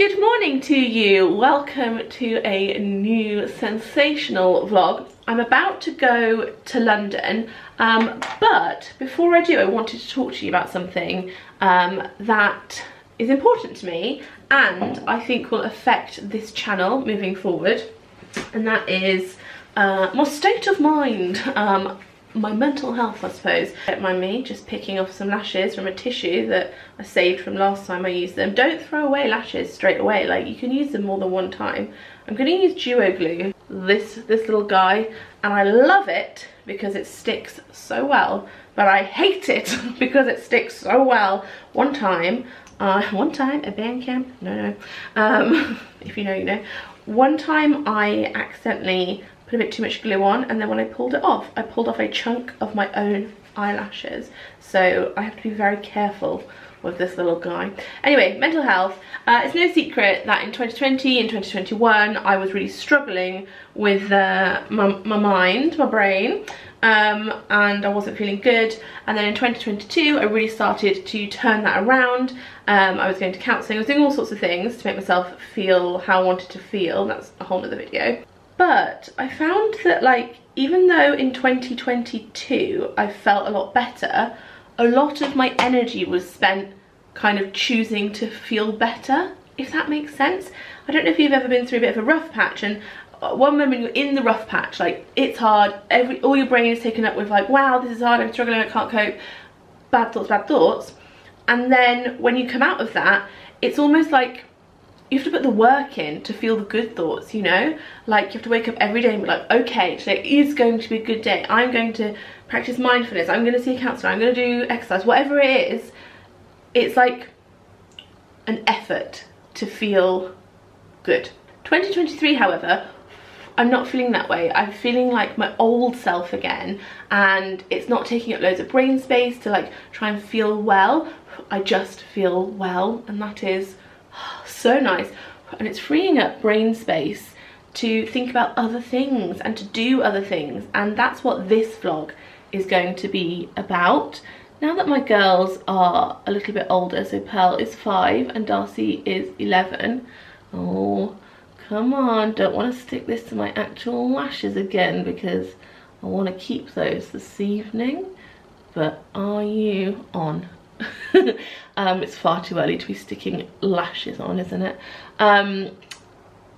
Good morning to you. Welcome to a new sensational vlog. I'm about to go to London, but before I do, I wanted to talk to you about something that is important to me and I think will affect this channel moving forward, and that is my state of mind. My mental health, I suppose. Don't mind me just picking off some lashes from a tissue that I saved from last time I used them. Don't throw away lashes straight away, like you can use them more than one time. I'm going to use duo glue, this little guy, and I love it because it sticks so well, but I hate it because it sticks so well. One time at band camp, if you know, you know. One time I accidentally put a bit too much glue on, and then when I pulled it off, I pulled off a chunk of my own eyelashes. So I have to be very careful with this little guy. Anyway, mental health. It's no secret that in 2020 and 2021 I was really struggling with my mind, my brain, and I wasn't feeling good. And then in 2022 I really started to turn that around. I was going to counselling, I was doing all sorts of things to make myself feel how I wanted to feel. That's a whole other video. But I found that, like, even though in 2022 I felt a lot better, a lot of my energy was spent kind of choosing to feel better, if that makes sense. I don't know if you've ever been through a bit of a rough patch, and one moment you're in the rough patch, like it's hard, all your brain is taken up with like, wow, this is hard, I'm struggling, I can't cope, bad thoughts. And then when you come out of that, it's almost like you have to put the work in to feel the good thoughts, you know? Like you have to wake up every day and be like, okay, today is going to be a good day. I'm going to practice mindfulness. I'm going to see a counsellor. I'm going to do exercise. Whatever it is, it's like an effort to feel good. 2023, however, I'm not feeling that way. I'm feeling like my old self again, and it's not taking up loads of brain space to like try and feel well. I just feel well, and that is so nice, and it's freeing up brain space to think about other things and to do other things, and that's what this vlog is going to be about. Now that my girls are a little bit older, so Pearl is 5 and Darcy is 11. Oh, come on, don't want to stick this to my actual lashes again because I want to keep those this evening, but are you on? It's far too early to be sticking lashes on, isn't it?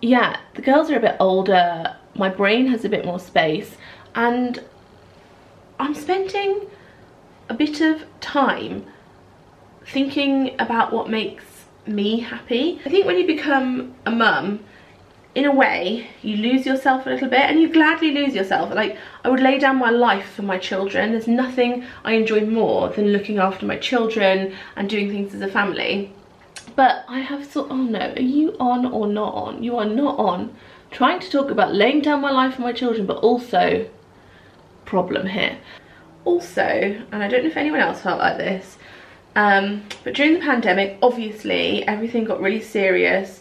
Yeah, the girls are a bit older, my brain has a bit more space, and I'm spending a bit of time thinking about what makes me happy. I think when you become a mum, in a way, you lose yourself a little bit, and you gladly lose yourself. Like, I would lay down my life for my children. There's nothing I enjoy more than looking after my children and doing things as a family. But I have thought, oh no, are you on or not on? You are not on. Trying to talk about laying down my life for my children, but also, problem here. Also, and I don't know if anyone else felt like this, but during the pandemic, obviously, everything got really serious.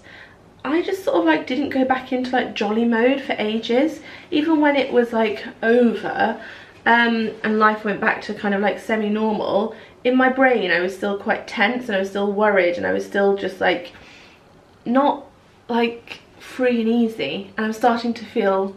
I just sort of like didn't go back into like jolly mode for ages, even when it was like over and life went back to kind of like semi-normal. In my brain I was still quite tense, and I was still worried, and I was still just like not like free and easy, and I'm starting to feel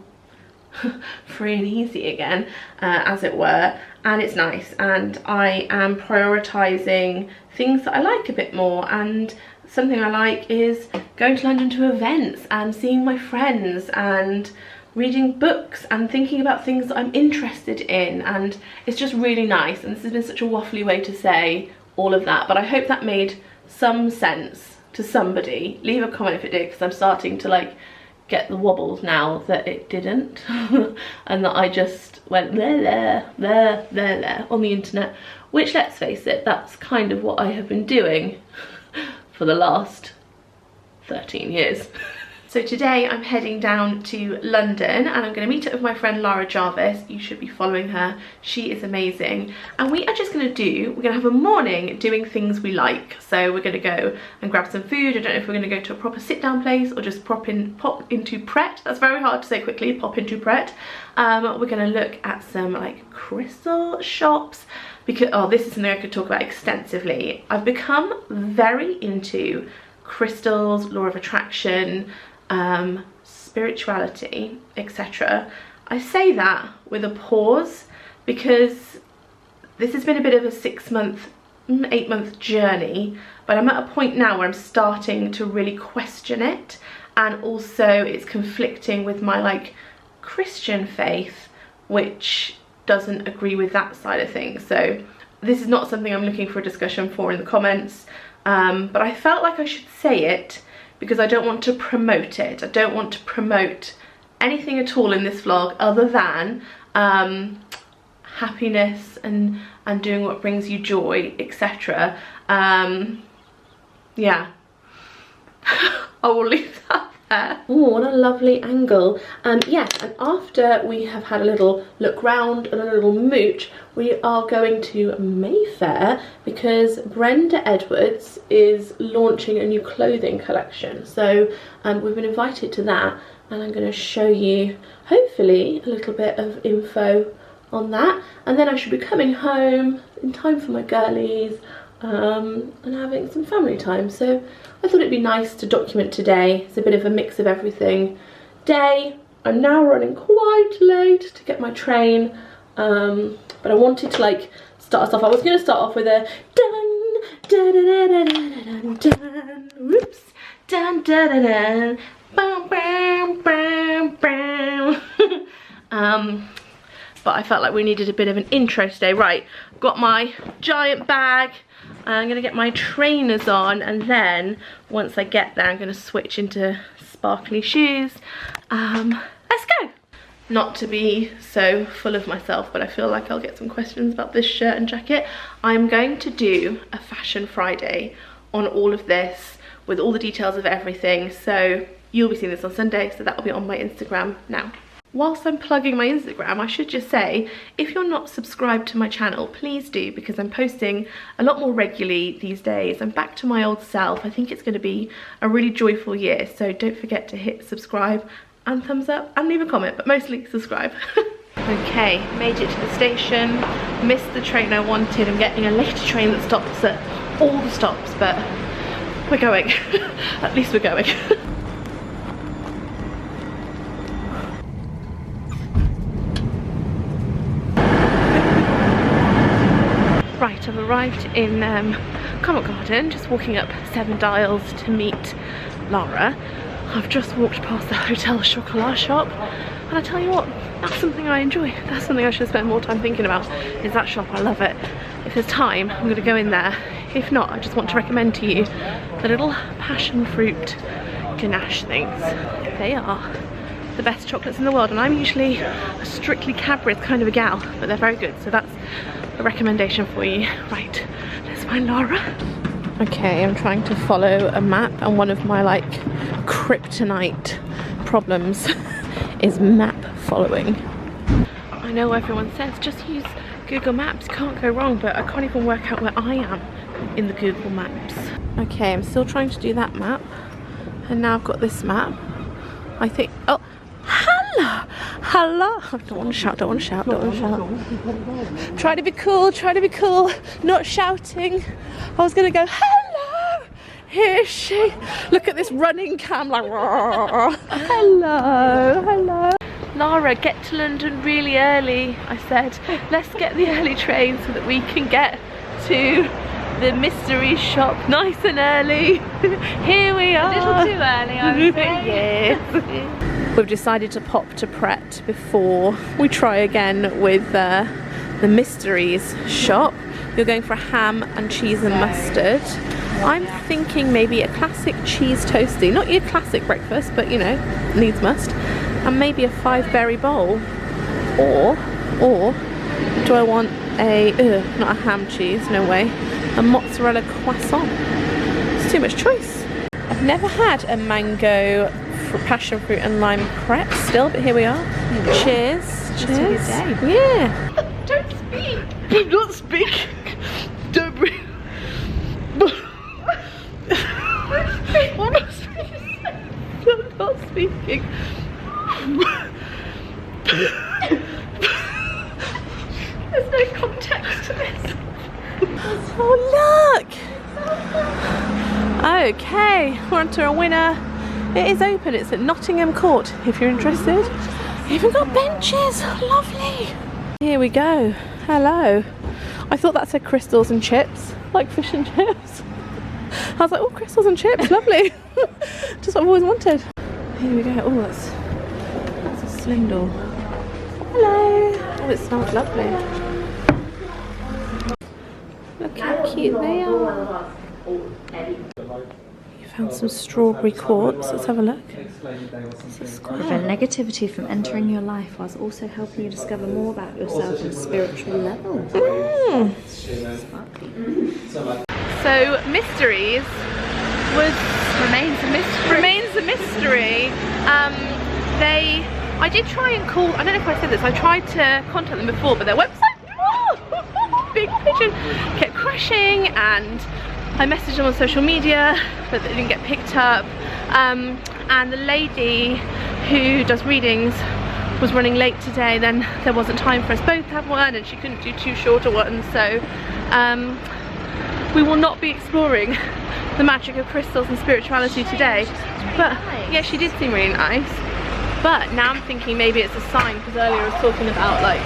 free and easy again, as it were, and it's nice, and I am prioritizing things that I like a bit more. And something I like is going to London to events and seeing my friends and reading books and thinking about things that I'm interested in, and it's just really nice. And this has been such a waffly way to say all of that, but I hope that made some sense to somebody. Leave a comment if it did, because I'm starting to like get the wobbles now that it didn't and that I just went there on the internet, which, let's face it, that's kind of what I have been doing for the last 13 years. So today I'm heading down to London, and I'm going to meet up with my friend Lara Jarvis. You should be following her, she is amazing. And we are just going to we're going to have a morning doing things we like. So we're going to go and grab some food. I don't know if we're going to go to a proper sit down place or just pop into Pret. That's very hard to say quickly, pop into Pret. We're going to look at some like crystal shops, because, oh, this is something I could talk about extensively. I've become very into crystals, law of attraction, spirituality, etc. I say that with a pause because this has been a bit of a 6-month, 8-month journey, but I'm at a point now where I'm starting to really question it, and also it's conflicting with my like Christian faith, which doesn't agree with that side of things. So this is not something I'm looking for a discussion for in the comments, but I felt like I should say it because I don't want to promote it. I don't want to promote anything at all in this vlog other than happiness and doing what brings you joy, etc. Yeah. I will leave that there. Oh, what a lovely angle. Yes, and after we have had a little look round and a little mooch, we are going to Mayfair because Brenda Edwards is launching a new clothing collection. So we've been invited to that, and I'm going to show you hopefully a little bit of info on that, and then I should be coming home in time for my girlies and having some family time. So I thought it'd be nice to document today. It's a bit of a mix of everything day. I'm now running quite late to get my train, but I wanted to like start us off. I was going to start off with a dun dun dun dun dun dun dun, whoops, dun dun dun dun, bam bam bam bam. But I felt like we needed a bit of an intro today. Right, I've got my giant bag. I'm going to get my trainers on, and then once I get there I'm going to switch into sparkly shoes. Let's go! Not to be so full of myself, but I feel like I'll get some questions about this shirt and jacket. I'm going to do a Fashion Friday on all of this with all the details of everything, so you'll be seeing this on Sunday, so that will be on my Instagram now. Whilst I'm plugging my Instagram, I should just say, if you're not subscribed to my channel, please do, because I'm posting a lot more regularly these days. I'm back to my old self. I think it's going to be a really joyful year, so don't forget to hit subscribe and thumbs up and leave a comment, but mostly subscribe. Okay, made it to the station, missed the train I wanted. I'm getting a later train that stops at all the stops, but we're going. At least we're going. Right, I've arrived in Covent Garden, just walking up 7 Dials to meet Lara. I've just walked past the Hotel Chocolat shop, and I tell you what, that's something I enjoy. That's something I should spend more time thinking about, is that shop. I love it. If there's time, I'm going to go in there. If not, I just want to recommend to you the little passion fruit ganache things. They are the best chocolates in the world, and I'm usually a strictly Cadbury's kind of a gal, but they're very good, so that's a recommendation for you. Right, let's find Lara. Okay, I'm trying to follow a map, and one of my like kryptonite problems is map following. I know everyone says just use Google Maps, can't go wrong, but I can't even work out where I am in the Google Maps. Okay, I'm still trying to do that map, and now I've got this map. I think, oh, hello, hello. I don't want to shout, don't want to shout, don't want to shout. Try to be cool, try to be cool, not shouting. I was going to go, hello, here is she. Look at this running cam, like, hello, hello. Lara, get to London really early, I said. Let's get the early train so that we can get to the mystery shop nice and early. Here we are. A little too early, I would say. Yes. We've decided to pop to Pret before we try again with the mysteries shop. You're going for a ham and cheese and mustard. I'm thinking maybe a classic cheese toasty. Not your classic breakfast, but you know, needs must. And maybe a 5-berry bowl. Or do I want a, not a ham cheese, no way, a mozzarella croissant. It's too much choice. I've never had a mango, passion fruit and lime Pret still, but here we are. Cheers. Cheers. Yeah. Don't speak. I'm not speaking. Don't breathe. I'm not speaking. I'm not speaking. There's no context to this. Oh look! Okay, Okay, we're on to a winner. It is open, it's at Nottingham Court, if you're interested. Even got benches, lovely. Here we go, hello. I thought that said crystals and chips, like fish and chips. I was like, oh, crystals and chips, lovely. Just what I've always wanted. Here we go, oh, that's a slim door. Hello. Oh, it smells lovely. Look how cute they are. You found some strawberry quartz. Let's have a look. Prevent negativity from entering your life whilst also helping you discover more about yourself on a spiritual level. So mysteries remains a mystery. I did try and call. I don't know if I said this. I tried to contact them before, but their website, big pigeon, kept crashing, and I messaged them on social media, but they didn't get picked up. And the lady who does readings was running late today. Then there wasn't time for us both to have one, and she couldn't do too short a one. So we will not be exploring the magic of crystals and spirituality today. But yeah, she did seem really nice. But now I'm thinking maybe it's a sign, because earlier I was talking about like,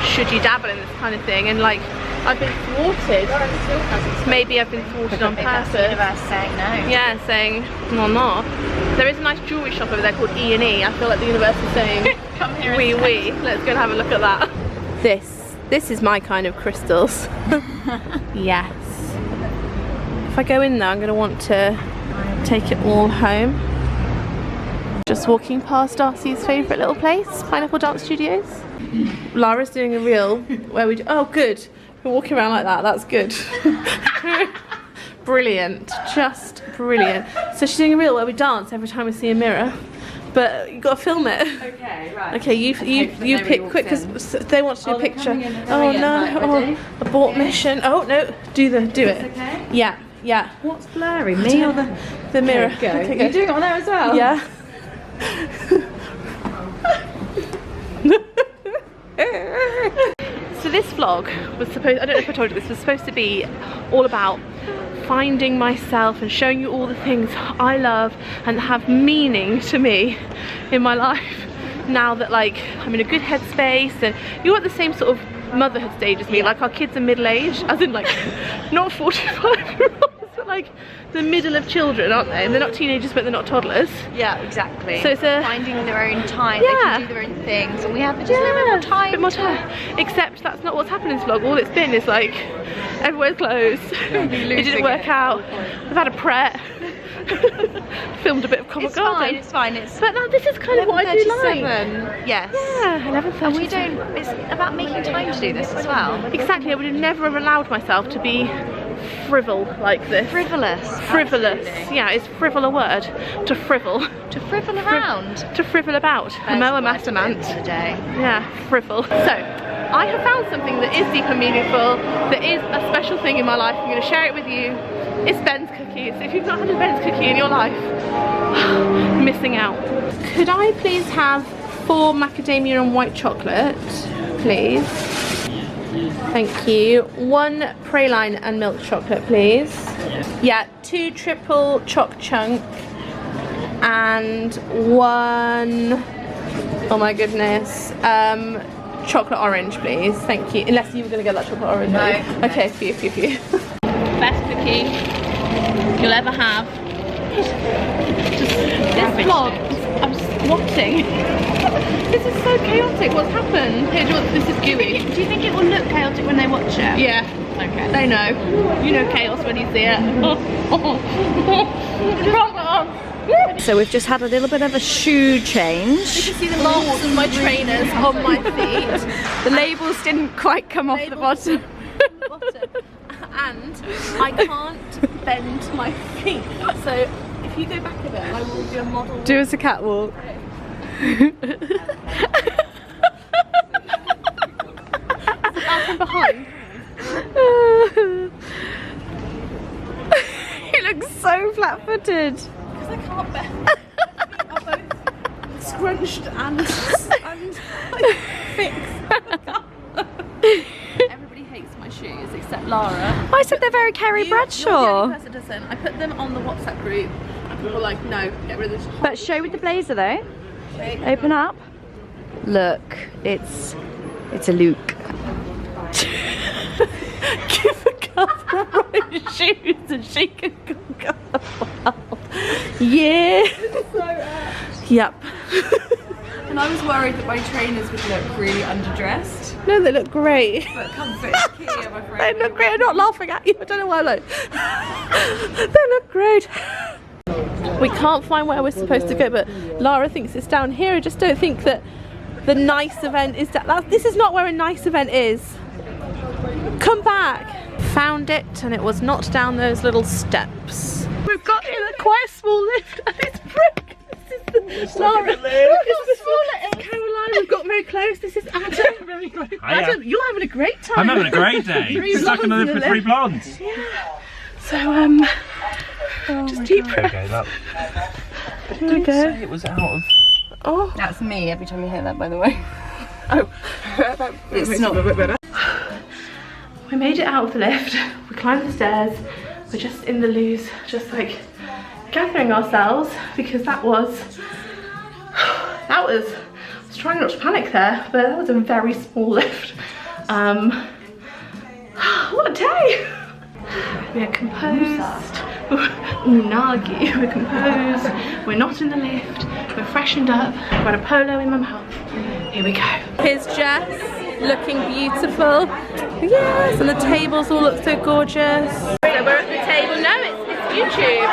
should you dabble in this kind of thing, and like I've been thwarted. Maybe I've been thwarted on purpose. The universe saying no. Yeah, saying no, no. There is a nice jewellery shop over there called E&E. I feel like the universe is saying, come here, wee. Let's go and have a look at that. This is my kind of crystals. Yes. If I go in there, I'm going to want to take it all home. Just walking past Darcy's favourite little place, Pineapple Dance Studios. Lara's doing a reel where we do, oh good, we're walking around like that, that's good. Brilliant, just brilliant. So she's doing a reel where we dance every time we see a mirror, but you've got to film it. Okay, right. Okay, you pick quick, because they want to do a picture. Oh no, abort mission. Oh no, do it. Okay? Yeah. What's blurry, me or the mirror? Okay, go. You're doing it on there as well? Yeah. So this vlog was supposed, I don't know if I told you, this was supposed to be all about finding myself and showing you all the things I love and have meaning to me in my life now that like I'm in a good headspace. And you're at the same sort of motherhood stage as me, like our kids are middle-aged, as in like not 45-year-olds, but like the middle of children, aren't they? And they're not teenagers, but they're not toddlers. Yeah, exactly. So it's finding their own time. Yeah. They can do their own things, and we have just a little bit more time. Except that's not what's happened in this vlog. All it's been is like everywhere's closed. It didn't work out. We've had a Pret. Filmed a bit of Covent Garden. It's fine. But now this is kind of what I do like. Yes. Yeah, 11:37. And we don't. It's about making time to do this as well. Exactly. I would have never have allowed myself to be frivol like this. Frivolous. Absolutely. Yeah, is frivol a word? To frivol. To frivol around. To frivol about. Moa Mastermant. Yeah, frivol. So, I have found something that is deep and meaningful, that is a special thing in my life. I'm going to share it with you. It's Ben's cookies. If you've not had a Ben's cookie in your life, you're missing out. Could I please have 4 macadamia and white chocolate, please? Thank you. 1 praline and milk chocolate, please. Yeah, 2 triple choc chunk and 1, oh my goodness, chocolate orange, please. Thank you. Unless you were going to get that chocolate orange. No. Okay, for you. Best cookie you'll ever have. This vlog, I'm squatting. This is so chaotic. What's happened? Here, this is gooey. Do you think it will look chaotic when they watch it? Yeah. Okay. They know. You know chaos when you see it. So we've just had a little bit of a shoe change. You can see the marks of my trainers on my feet. The labels didn't quite come off the bottom. And I can't bend my feet. So if you go back a bit, I will do a model. Do as a catwalk. From behind. He looks so flat-footed. Because I can't bend. Are both scrunched and fixed. Everybody hates my shoes except Lara. I said they're very Carrie Bradshaw. You're the only person who doesn't. I put them on the WhatsApp group We were like, no, get rid of this. But show with the blazer though. Open up. Look, it's a Luke. Give a girl the right shoes and she can go wild. Yeah. Yep. And I was worried that my trainers would look really underdressed. No, they look great. But comfort is key, I'm afraid. They look great. I'm not laughing at you. I don't know why I like. They look great. We can't find where we're supposed to go, but Lara thinks it's down here. I just don't think that the nice event is down. This is not where a nice event is. Come back. Found it, and it was not down those little steps. We've got in quite a small lift, and it's brick. This is Lara. Look how small it is. Caroline, we've got very close. This is Adam. Adam, you're having a great time. I'm having a great day. Stuck in the lift with 3 blondes. Yeah. So just deep breath. There we go. It was out of. Oh, That's me every time you hear that, by the way. oh. It's not a bit better. We made it out of the lift. We climbed the stairs. We're just in the loos, just like gathering ourselves, because that was, I was trying not to panic there, but that was a very small lift. What a day! We are composed. Unagi, we're composed. We're not in the lift. We're freshened up. I've got a polo in my mouth. Here we go. Here's Jess, looking beautiful. Yes, and the tables all look so gorgeous. So we're at the table. No, it's YouTube.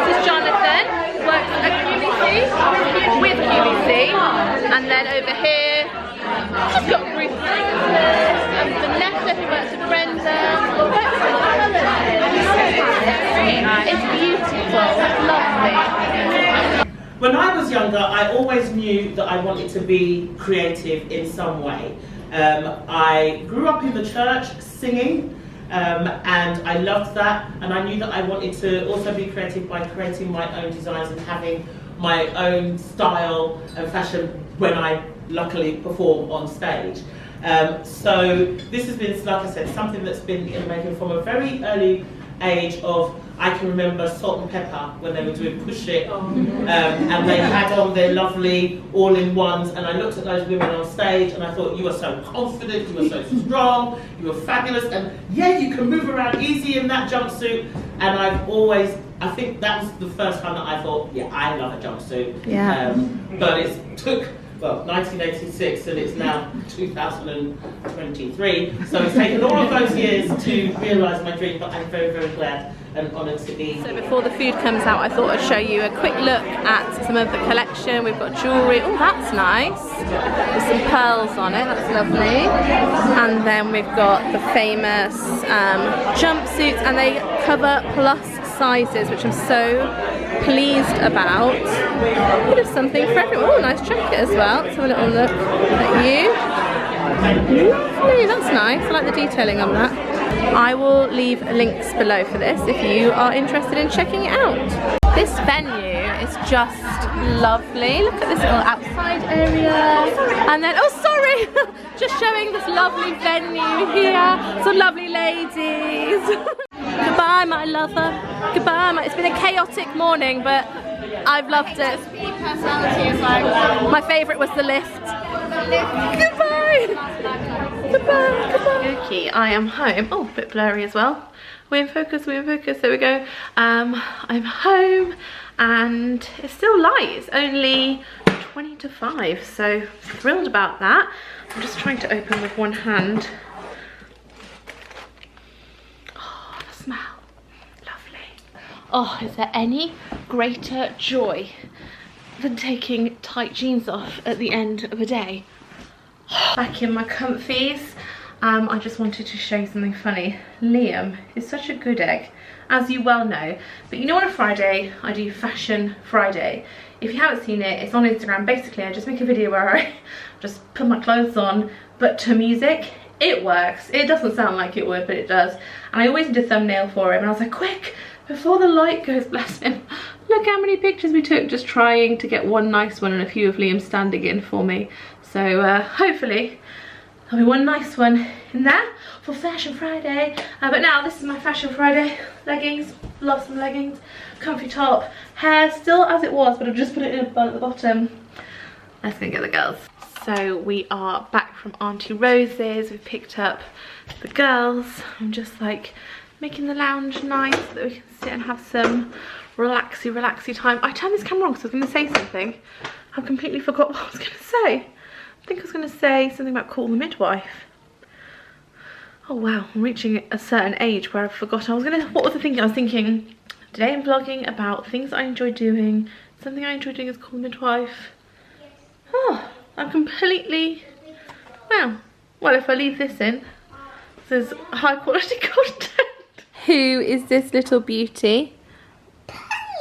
This is Jonathan, works at QVC, with QVC. And then over here, I've got Ruth and Vanessa, who works with Brenda. It's beautiful, it's lovely. When I was younger, I always knew that I wanted to be creative in some way. I grew up in the church singing, and I loved that, and I knew that I wanted to also be creative by creating my own designs and having my own style and fashion when I luckily perform on stage. So this has been, like I said, something that's been in the making from a very early age of, I can remember Salt and Pepper when they were doing Push It, and they had on their lovely all-in-ones, and I looked at those women on stage and I thought, you are so confident, you are so strong, you are fabulous, and yeah, you can move around easy in that jumpsuit. And I've always, I think that was the first time that I thought, yeah, I love a jumpsuit. Yeah. But it took, well, 1986 and it's now 2023. So it's taken all of those years to realise my dream, but I'm very, very glad and honoured to be. So before the food comes out, I thought I'd show you a quick look at some of the collection. We've got jewellery. Oh, that's nice. With some pearls on it. That's lovely. And then we've got the famous jumpsuits, and they cover plus sizes, which I'm so pleased about. A bit of something for everyone. Oh, nice jacket as well. Let's have a little look at you. Lovely, that's nice. I like the detailing on that. I will leave links below for this if you are interested in checking it out. This venue is just lovely. Look at this little outside area. And then, oh sorry, just showing this lovely venue here. Some lovely ladies. Goodbye, my lover. Goodbye. It's been a chaotic morning, but I've loved it. Personality is like, my favourite was the lift. Goodbye. Goodbye. Okay, I am home. Oh, a bit blurry as well. We're in focus. There we go. I'm home and it's still light. It's only 20 to 5, so thrilled about that. I'm just trying to open with one hand. Oh, the smell. Lovely. Oh, is there any greater joy than taking tight jeans off at the end of a day? Back in my comfies. I just wanted to show you something funny. Liam is such a good egg, as you well know. But you know, on a Friday, I do Fashion Friday. If you haven't seen it, it's on Instagram. Basically, I just make a video where I just put my clothes on, but to music. It works. It doesn't sound like it would, but it does. And I always did a thumbnail for him, and I was like, quick, before the light goes, bless him. Look how many pictures we took just trying to get one nice one and a few of Liam standing in for me. So hopefully There'll be one nice one in there for Fashion Friday. But now this is my Fashion Friday leggings. Love some leggings. Comfy top. Hair still as it was, but I've just put it in a bun at the bottom. Let's go get the girls. So we are back from Auntie Rose's. We've picked up the girls. I'm just like making the lounge nice so that we can sit and have some relaxy time. I turned this camera on because I was going to say something. I completely forgot what I was going to say. I think I was going to say something about call the midwife. Oh wow, I'm reaching a certain age where I've forgotten. What was I thinking? I was thinking, today I'm vlogging about things I enjoy doing. Something I enjoy doing is call the midwife. Oh, I'm completely, wow. Well, if I leave this in, there's high quality content. Who is this little beauty?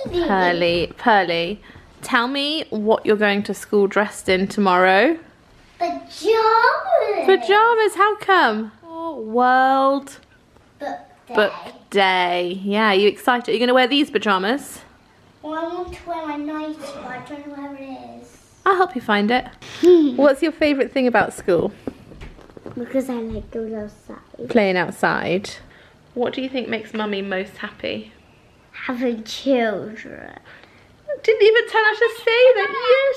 Pearlie. Tell me what you're going to school dressed in tomorrow. Pajamas, how come? Oh, World Book Day. Yeah, are you excited? Are you going to wear these pajamas? Well, I want to wear my nightie, but I don't know where it is. I'll help you find it. What's your favourite thing about school? Because I like going outside. Playing outside. What do you think makes Mummy most happy? Having children. Didn't even tell her to say that.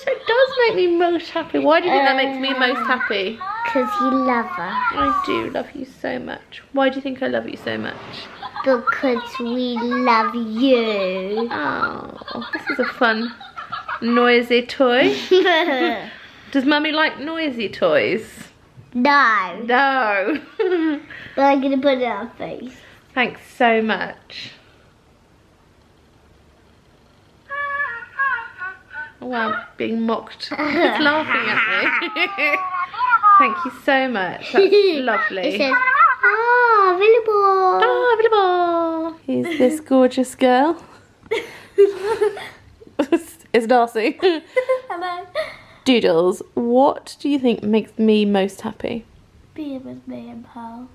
Yes, it does make me most happy. Why do you think that makes me most happy? Because you love her. I do love you so much. Why do you think I love you so much? Because we love you. Oh, this is a fun, noisy toy. Does Mummy like noisy toys? No. No. But I'm going to put it on her face. Thanks so much. Oh, wow, I'm being mocked. He's laughing at me. Thank you so much. That's lovely. It says, available. Available. He's this gorgeous girl. It's Darcy. Hello. Doodles, what do you think makes me most happy? Being with me and Pearl.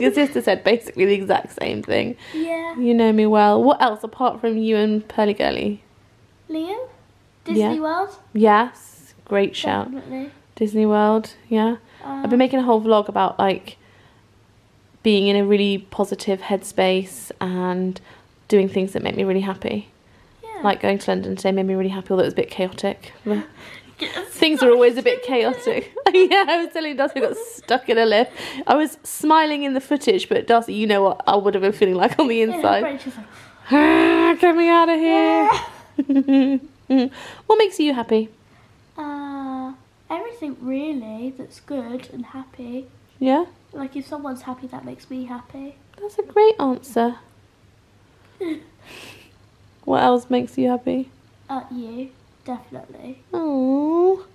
Your sister said basically the exact same thing. Yeah. You know me well. What else apart from you and Pearlie Girlie? Liam? Disney World? Yes, great shout. Definitely. Disney World, yeah. I've been making a whole vlog about like being in a really positive headspace and doing things that make me really happy. Yeah. Like going to London today made me really happy, although it was a bit chaotic. Things are always a bit chaotic. Yeah, I was telling Darcy I got stuck in a lift. I was smiling in the footage, but Darcy, you know what I would have been feeling like on the inside. Get me out of here. What makes you happy? Everything really that's good and happy. Yeah? Like if someone's happy, that makes me happy. That's a great answer. What else makes you happy? You, definitely. Oh.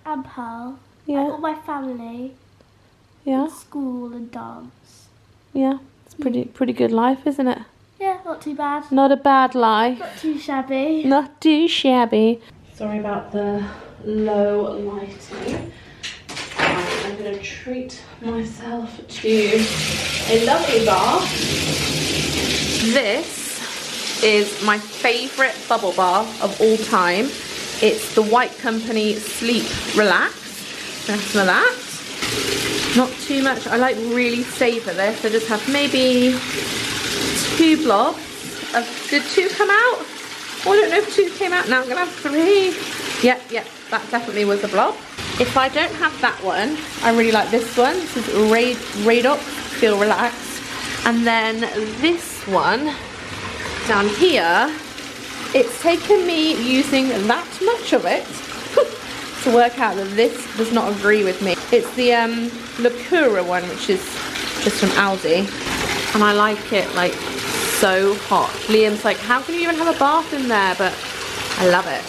And Pearl. Yeah. And all my family. Yeah. School and dance. Yeah. It's pretty good life, isn't it? Yeah, not too bad. Not a bad life. Not too shabby. Not too shabby. Sorry about the low lighting. I'm going to treat myself to a lovely bath. This is my favourite bubble bath of all time. It's the White Company Sleep Relax. Have some of that. Not too much. I like really savour this. I just have maybe 2 blobs. Did 2 come out? Oh, I don't know if 2 came out. Now I'm gonna have 3. Yep, that definitely was a blob. If I don't have that one, I really like this one. This is Radox Feel Relaxed. And then this one down here, it's taken me using that much of it to work out that this does not agree with me. It's the Lacura one, which is just from Aldi. And I like it like so hot. Liam's like, how can you even have a bath in there? But I love it.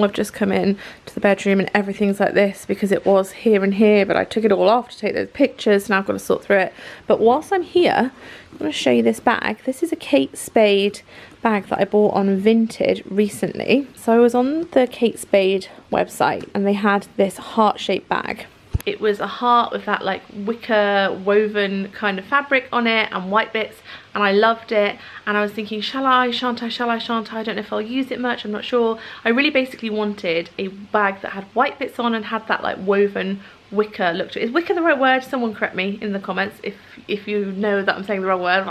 I've just come in to the bedroom and everything's like this because it was here and here, but I took it all off to take those pictures. Now I've got to sort through it. But whilst I'm here, I'm going to show you this bag. This is a Kate Spade bag that I bought on Vinted recently. So I was on the Kate Spade website and they had this heart-shaped bag. It was a heart with that like wicker woven kind of fabric on it and white bits, and I loved it. And I was thinking, shall I, shan't I, shall I, shan't I? I don't know if I'll use it much, I'm not sure. I really basically wanted a bag that had white bits on and had that like woven wicker look to it. Is wicker the right word? Someone correct me in the comments if you know that I'm saying the wrong word.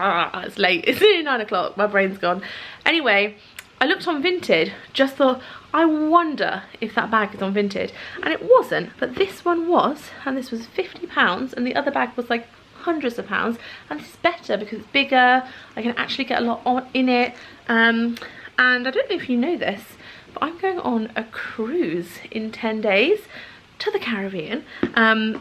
It's late, it's nearly 9 o'clock, my brain's gone. Anyway, I looked on Vinted, just thought, I wonder if that bag is on Vinted, and it wasn't, but this one was, and this was £50, and the other bag was like hundreds of pounds, and this is better because it's bigger. I can actually get a lot on in it, and I don't know if you know this, but I'm going on a cruise in 10 days to the Caribbean,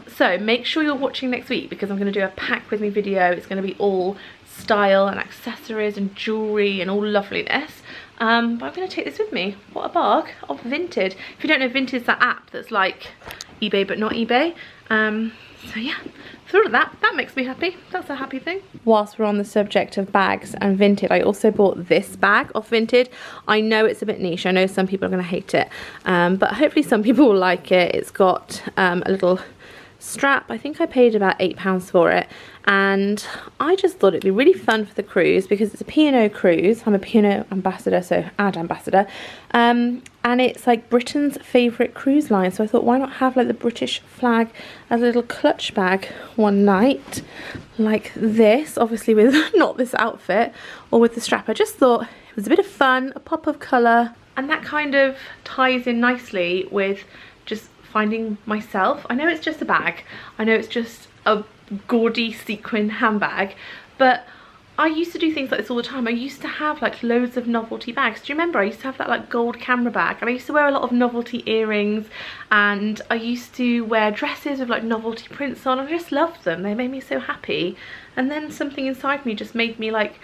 so make sure you're watching next week because I'm going to do a pack with me video. It's going to be all style and accessories and jewellery and all loveliness. But I'm going to take this with me. What a barg of Vinted. If you don't know, Vinted is that app that's like eBay but not eBay. So yeah, through that makes me happy. That's a happy thing. Whilst we're on the subject of bags and Vinted, I also bought this bag off Vinted. I know it's a bit niche. I know some people are going to hate it, but hopefully some people will like it. It's got a little strap. I think I paid about £8 for it, and I just thought it'd be really fun for the cruise because it's a P&O cruise. I'm a P&O ambassador, so ad ambassador, and it's like Britain's favourite cruise line, so I thought why not have like the British flag as a little clutch bag one night like this, obviously with not this outfit or with the strap. I just thought it was a bit of fun, a pop of colour, and that kind of ties in nicely with just finding myself. I know it's just a bag, I know it's just a gaudy sequin handbag, but I used to do things like this all the time. I used to have like loads of novelty bags. Do you remember? I used to have that like gold camera bag, and I used to wear a lot of novelty earrings, and I used to wear dresses with like novelty prints on. I just loved them. They made me so happy. And then something inside me just made me like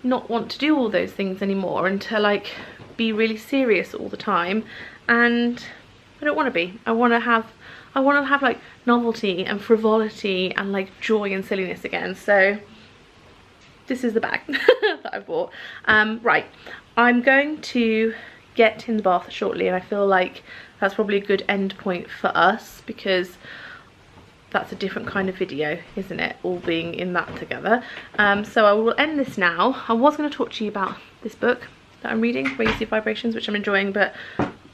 not want to do all those things anymore and to like be really serious all the time, and I don't want to be. I want to have like novelty and frivolity and like joy and silliness again. So this is the bag that I bought. Right, I'm going to get in the bath shortly, and I feel like that's probably a good end point for us because that's a different kind of video, isn't it, all being in that together. So I will end this now. I was going to talk to you about this book that I'm reading, Raise Your Vibrations, which I'm enjoying, but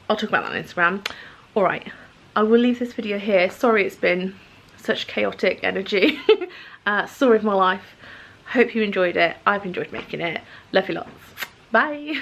I'll talk about that on Instagram. Alright, I will leave this video here. Sorry it's been such chaotic energy. Story of my life. Hope you enjoyed it. I've enjoyed making it. Love you lots. Bye.